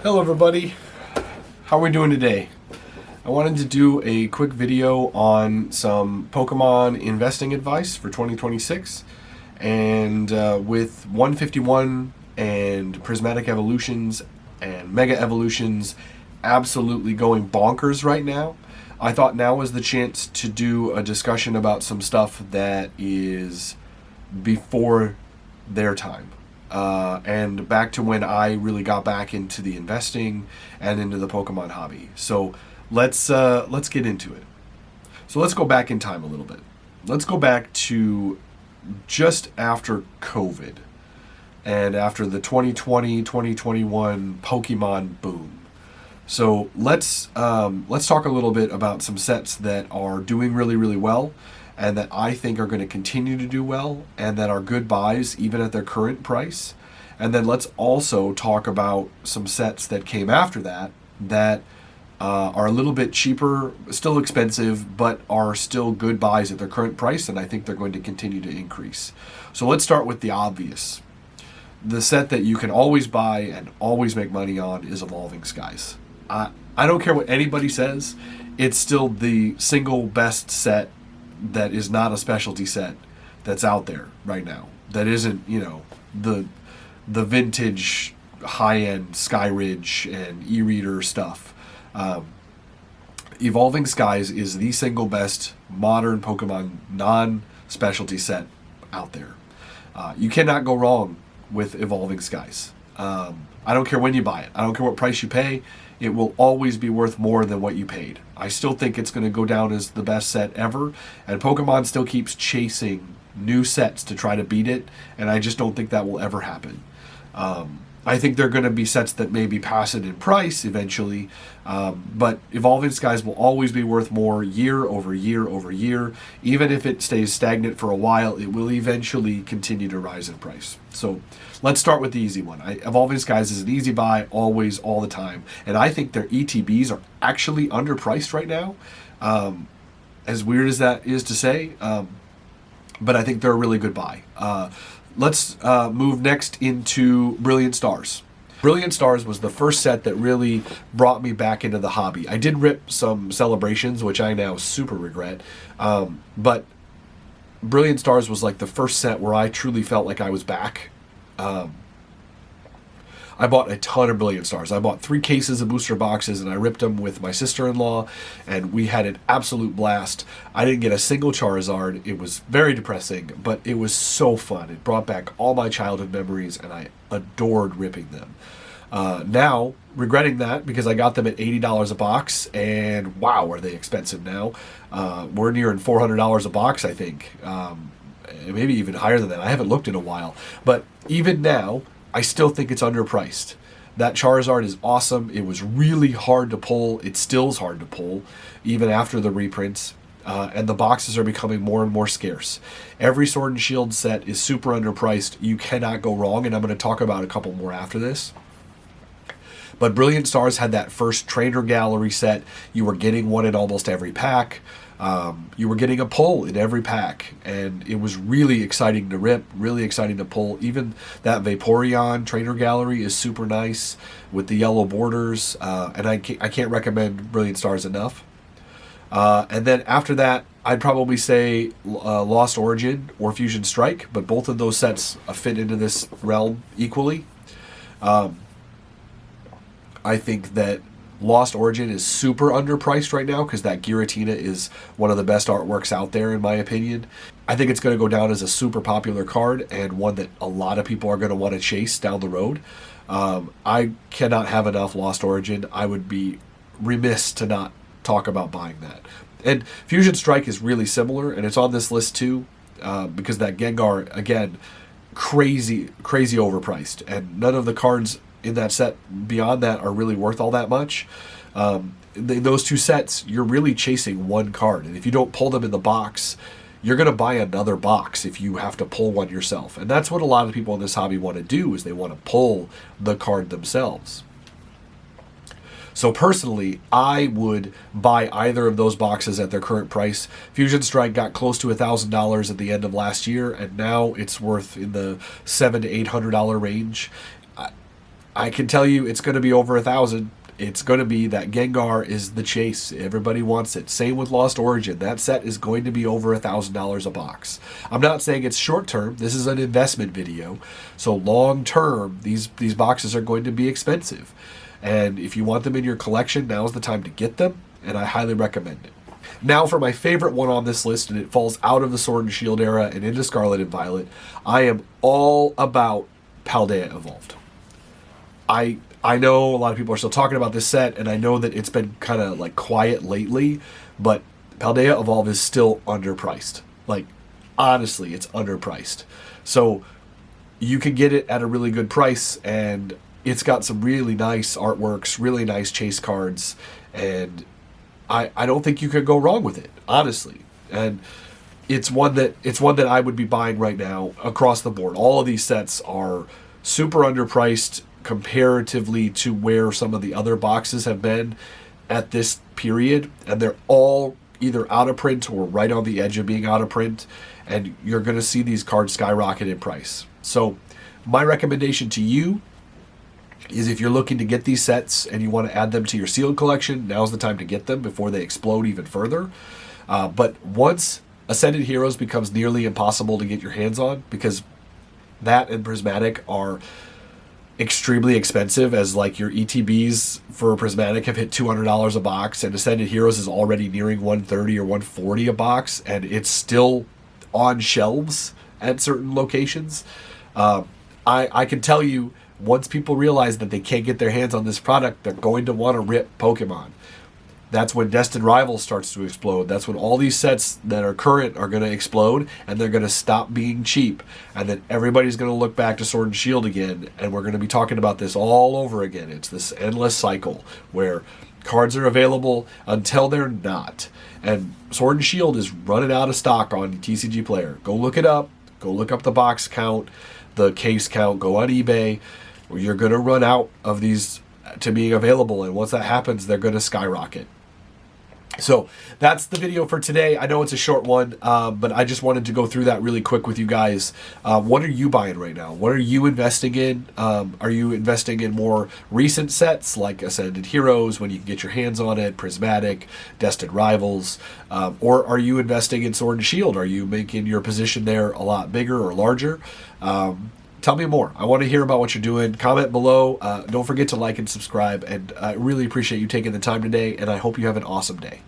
Hello everybody, how are we doing today? I wanted to do a quick video on some Pokemon investing advice for 2026, and with 151 and Prismatic Evolutions and Mega Evolutions absolutely going bonkers right now, I thought now was the chance to do a discussion about some stuff that is before their time. And back to when I really got back into the investing and into the Pokemon hobby. So let's get into it. So let's go back in time a little bit. Let's go back to just after COVID and after the 2020-2021 Pokemon boom. So let's talk a little bit about some sets that are doing really, really well, and that I think are going to continue to do well, and that are good buys even at their current price. And then let's also talk about some sets that came after that are a little bit cheaper, still expensive, but are still good buys at their current price, and I think they're going to continue to increase. So let's start with the obvious. The set that you can always buy and always make money on is Evolving Skies. I don't care what anybody says, it's still the single best set that is not a specialty set that's out there right now. That isn't, the vintage high-end Skyridge and e-reader stuff. Evolving Skies is the single best modern Pokemon non-specialty set out there. You cannot go wrong with Evolving Skies. I don't care when you buy it. I don't care what price you pay. It will always be worth more than what you paid. I still think it's going to go down as the best set ever, and Pokemon still keeps chasing new sets to try to beat it, and I just don't think that will ever happen. I think there are going to be sets that maybe pass it in price eventually, but Evolving Skies will always be worth more year over year over year. Even if it stays stagnant for a while, it will eventually continue to rise in price. So let's start with the easy one. Evolving Skies is an easy buy, always, all the time. And I think their ETBs are actually underpriced right now. As weird as that is to say, but I think they're a really good buy. Let's move next into Brilliant Stars. Brilliant Stars was the first set that really brought me back into the hobby. I did rip some Celebrations, which I now super regret, but Brilliant Stars was like the first set where I truly felt like I was back. I bought a ton of Brilliant Stars. I bought 3 cases of booster boxes, and I ripped them with my sister-in-law, and we had an absolute blast. I didn't get a single Charizard. It was very depressing, but it was so fun. It brought back all my childhood memories, and I adored ripping them. Now, regretting that because I got them at $80 a box, and wow, are they expensive now. We're nearing $400 a box, I think. Maybe even higher than that. I haven't looked in a while. But even now, I still think it's underpriced. That Charizard is awesome. It was really hard to pull. It still is hard to pull, even after the reprints. And the boxes are becoming more and more scarce. Every Sword and Shield set is super underpriced. You cannot go wrong, and I'm going to talk about a couple more after this. But Brilliant Stars had that first Trainer Gallery set. You were getting one in almost every pack. You were getting a pull in every pack, and it was really exciting to rip, really exciting to pull. Even that Vaporeon Trainer Gallery is super nice with the yellow borders, and I can't recommend Brilliant Stars enough. And then after that, I'd probably say Lost Origin or Fusion Strike, but both of those sets fit into this realm equally. I think that Lost Origin is super underpriced right now because that Giratina is one of the best artworks out there, in my opinion. I think it's going to go down as a super popular card and one that a lot of people are going to want to chase down the road. I cannot have enough Lost Origin. I would be remiss to not talk about buying that. And Fusion Strike is really similar, and it's on this list too, because that Gengar, again, crazy overpriced, and none of the cards in that set beyond that are really worth all that much. Those two sets, you're really chasing one card, and if you don't pull them in the box, you're going to buy another box if you have to pull one yourself. And that's what a lot of people in this hobby want to do, is they want to pull the card themselves. So personally, I would buy either of those boxes at their current price. Fusion Strike got close to $1,000 at the end of last year, and now it's worth in the $700 to $800 range. I can tell you it's going to be over 1,000. It's going to be that Gengar is the chase. Everybody wants it. Same with Lost Origin. That set is going to be over $1,000 a box. I'm not saying it's short term. This is an investment video. So long term, these boxes are going to be expensive. And if you want them in your collection, now's the time to get them, and I highly recommend it. Now for my favorite one on this list, and it falls out of the Sword and Shield era and into Scarlet and Violet, I am all about Paldea Evolved. I know a lot of people are still talking about this set, and I know that it's been kind of like quiet lately, but Paldea Evolved is still underpriced. Like, honestly, it's underpriced. So you can get it at a really good price, and it's got some really nice artworks, really nice chase cards, and I don't think you could go wrong with it, honestly. And it's one that I would be buying right now across the board. All of these sets are super underpriced comparatively to where some of the other boxes have been at this period, and they're all either out of print or right on the edge of being out of print, and you're going to see these cards skyrocket in price. So my recommendation to you is, if you're looking to get these sets and you want to add them to your sealed collection, now's the time to get them before they explode even further. But once Ascended Heroes becomes nearly impossible to get your hands on, because that and Prismatic are extremely expensive, as like your ETBs for Prismatic have hit $200 a box, and Ascended Heroes is already nearing $130 or $140 a box, and it's still on shelves at certain locations. I can tell you, once people realize that they can't get their hands on this product, they're going to want to rip Pokemon. That's when Destined Rivals starts to explode. That's when all these sets that are current are going to explode, and they're going to stop being cheap. And then everybody's going to look back to Sword and Shield again, and we're going to be talking about this all over again. It's this endless cycle where cards are available until they're not. And Sword and Shield is running out of stock on TCG Player. Go look it up. Go look up the box count, the case count. Go on eBay. You're going to run out of these to being available, and once that happens, they're going to skyrocket. So that's the video for today. I know it's a short one, but I just wanted to go through that really quick with you guys. What are you buying right now? What are you investing in? Are you investing in more recent sets like Ascended Heroes when you can get your hands on it, Prismatic, Destined Rivals, or are you investing in Sword and Shield? Are you making your position there a lot bigger or larger? Tell me more. I want to hear about what you're doing. Comment below. Don't forget to like and subscribe. And I really appreciate you taking the time today, and I hope you have an awesome day.